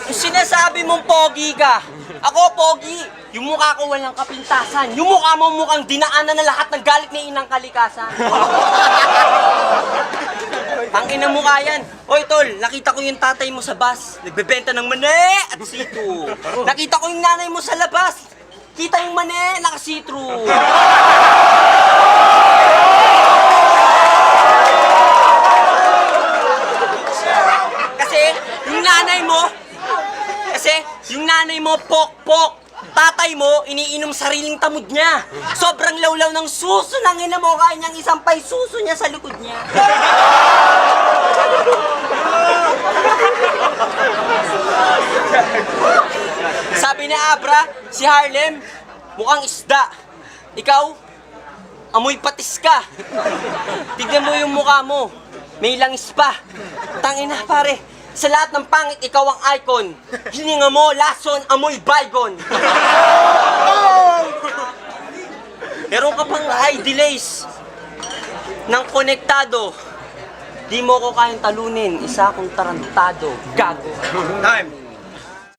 Yung sinasabi mong pogi ka. Ako, pogi. Yung mukha ko walang kapintasan. Yung mukha mo mukhang dinaanan na lahat ng galit ni inang kalikasan. Ang ina mukha yan. Oy, tol, nakita ko yung tatay mo sa bus. Nagbebenta ng mani at situ. Nakita ko yung nanay mo sa labas. Kita yung mani, nakasitru. Kasi yung nanay mo, pok-pok. Tatay mo, iniinom sariling tamod niya. Sobrang lawlaw ng suso ng ina mo, kaya niyang isampay suso niya sa likod niya. Sabi ni Abra, si Harlem, mukhang isda. Ikaw, amoy patis ka. Tignan mo yung mukha mo, may langis pa. Tangina pare, sa lahat ng pangit, ikaw ang icon. Hininga mo, lason, amoy baygon. Meron ka pang high delays ng konektado. Di mo ko kayang talunin, isa akong tarantado. Gago. Time.